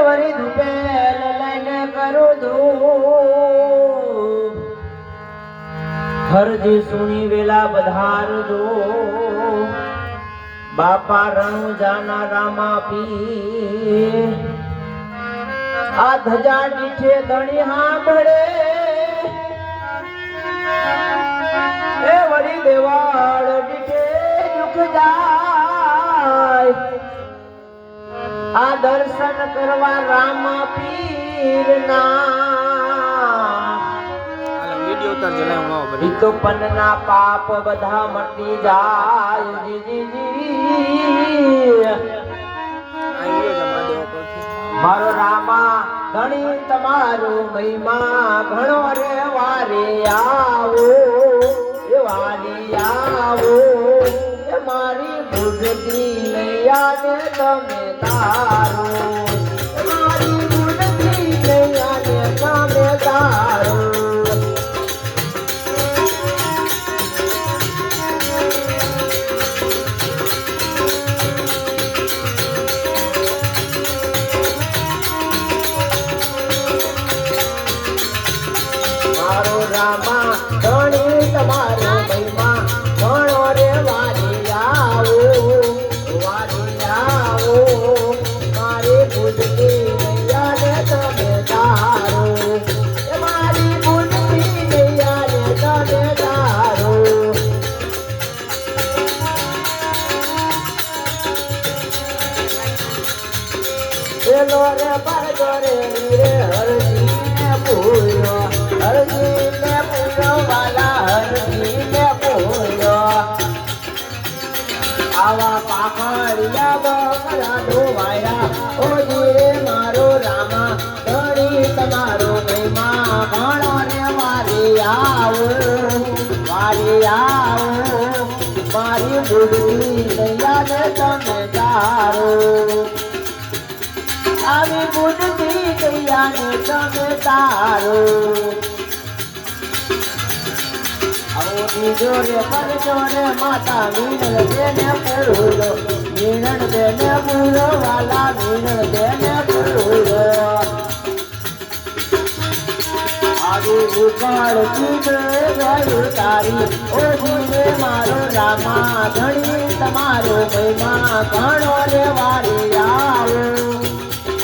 વરી ધુપેલ લઈને કરું ધૂપ હરજી સુણી વેલા બધારજો બાપા રણુ જાના રામા પી આ ધજા દીઠે ધણી સાંભળે એ વળી દેવાળ દીઠે દુખ જાય આ દર્શન કરવા રામા પીર ના તો પન્ના પાપ બધા મટી જાય મારો રામા ઘણી તમારો મહિમા ઘણો રે વારે આવો એ વારી આવો એ મારી બુદ્ધિ નૈયાને તમે તારો મારી બુદ્ધિ નૈયાને તમે તારો રામા ધણી તમારો મહિમા ઘણો રે વારી આવો મારી બુદ્ધિ નૈયાને તમે તારો મારી બુદ્ધિ નૈયાને તમે તારો પેલો રે પરજો રે હરજી ને ભૂલ્યો હરજી ને પૂરો વાલા હરજી ને પૂરો આવા પાખડિયા બકરા ધોવાયા ઓજી રે મારો રામા ધણી તમારો મહિમા ઘણો ને વારી આવો મારી બુદ્ધિ નૈયાને તમે તારો આવી બુદ્ધિ નૈયાને તમે તારો જોરે પર જોરે માતા મીણ દેને પૂરો મીણ દેને પૂરો વાલા મીણ દેને પૂરો આવી ઉકાળ ચીડે ગયું તારી ઓ જીવે મારો રામા ધણી તમારો મહિમા ઘણો રે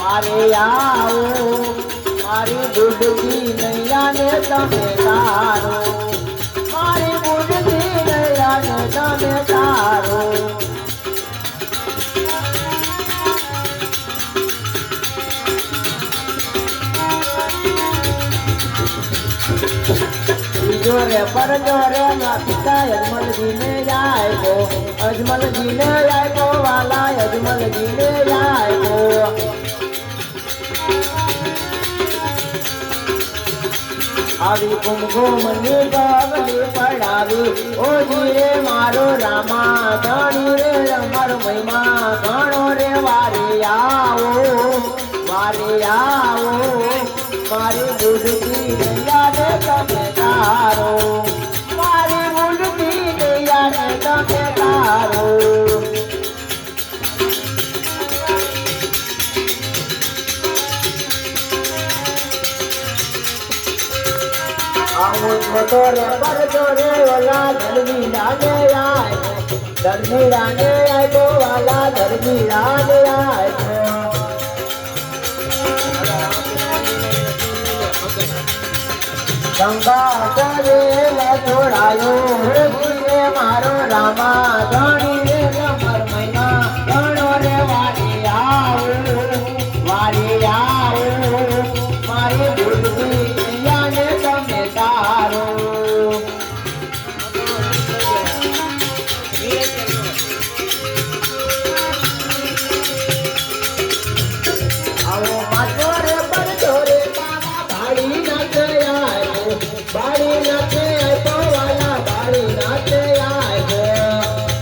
વારી આવો મારી બુદ્ધિ નૈયાને તમે તારો મારી બુદ્ધિ નૈયાને તમે તારો જોરે પર જોરે ના પિતા અજમલજીને આયો અજમલજીને આયો વાલા અજમલજીને આયો આવી કુમકુમની ગગલી પડાવી ઓ જીરે મારો રામા ધણી રે અમારો મહિમા ઘણો રે વારી આવો મારી બુદ્ધિ નૈયાને તમે તારો મારી બુદ્ધિ નૈયાને તમે તારો મોટોરે પર જોરે વાલા ધર્મીડાને આયો વાલા ધર્મીડાને આયો ગંગા કરે છોડાયો મારો રામા ધણી રે રમર મહિના ઘણો રે વારી આવો મારી બુદ્ધિ નૈયાને તમે તારો આવો માથો રે પર જોરે બાબા ભાડી નાચે આયો વાલા ભાડી નાચે આયો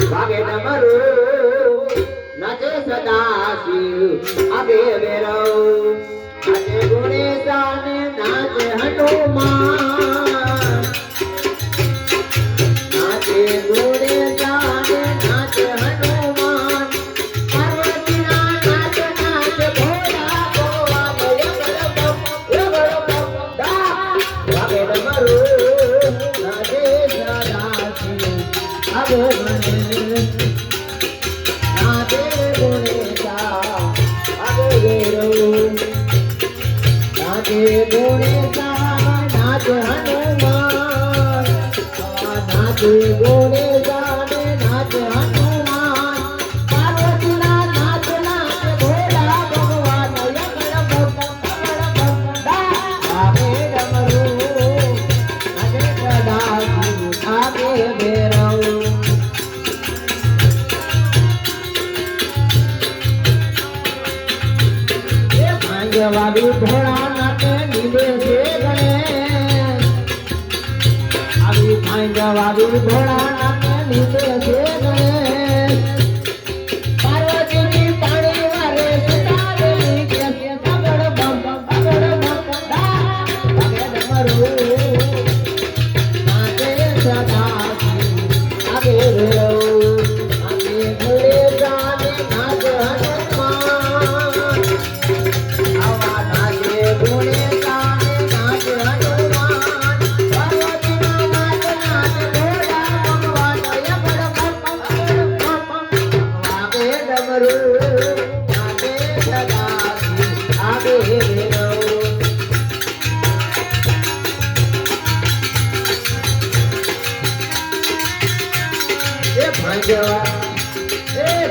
વાગે ડમરું નાચે સદાશિવ આગે ભૈરવ નાચે ગણેશાને નાચે હનુમાન નાચે ગણેશાને નાચે હનુમાન પાર્વતીના નાચ નાચ ભોળા ભગવાન વાગે ડમરું નાચે સદાશિવ આગે ગણેશ નાચે ગણેશા આગે ભૈરવ નાચે ગણેશા નાચ હનુમાન નાચે ગણેશાને નાચ હનુમાન પાર્વતીના નાચ નાચ ભોળા ભગવાન આગે ડમરું નાચે સદાશિવ આગે ભૈરવ ભાંગવાદી ભોળાનાથે નીલે છે ગણેશ આવી ભાંગવાદી ભોળાનાથે નીલે છે ગણેશ પાર્વતીની પાણી વારે સુતાવેલી કે પગડ બમ વાગે ડમરું નાચે સદાશિવ આગે ભૈરવ નાચે ગણેશાને નાચ હનુમાન આવા નાચે ગણેશાને નાચ હનુમાન પાર્વતીના નાચ નાચ ભોળા ભગવાન વાગે ડમરું નાચે સદાશિવ આગે ભૈરવ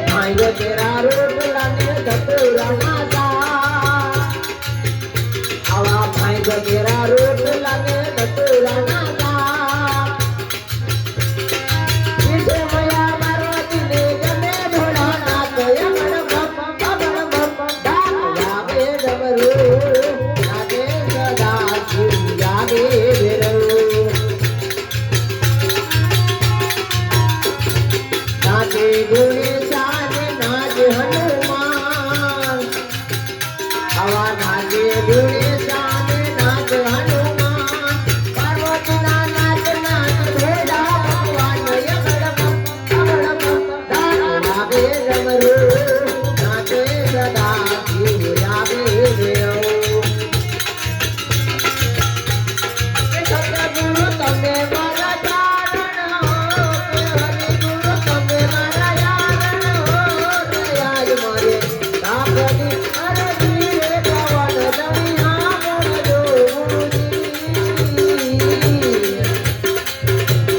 ભાંગ્યો તેરા રોટલા ને ધતુરા નાતા આવા ભાંગ્યો તેરા રોટલા ને ધતુરા નાતા પીછે મયા પાર્વતી ને ગમે ભોળા નાથ યમણ બપ વાગે ડમરું નાચે સદાશિવ આગે ભૈરવ નાચે ગણેશાને નાચ હનુમાન આવા નાચે ગણેશ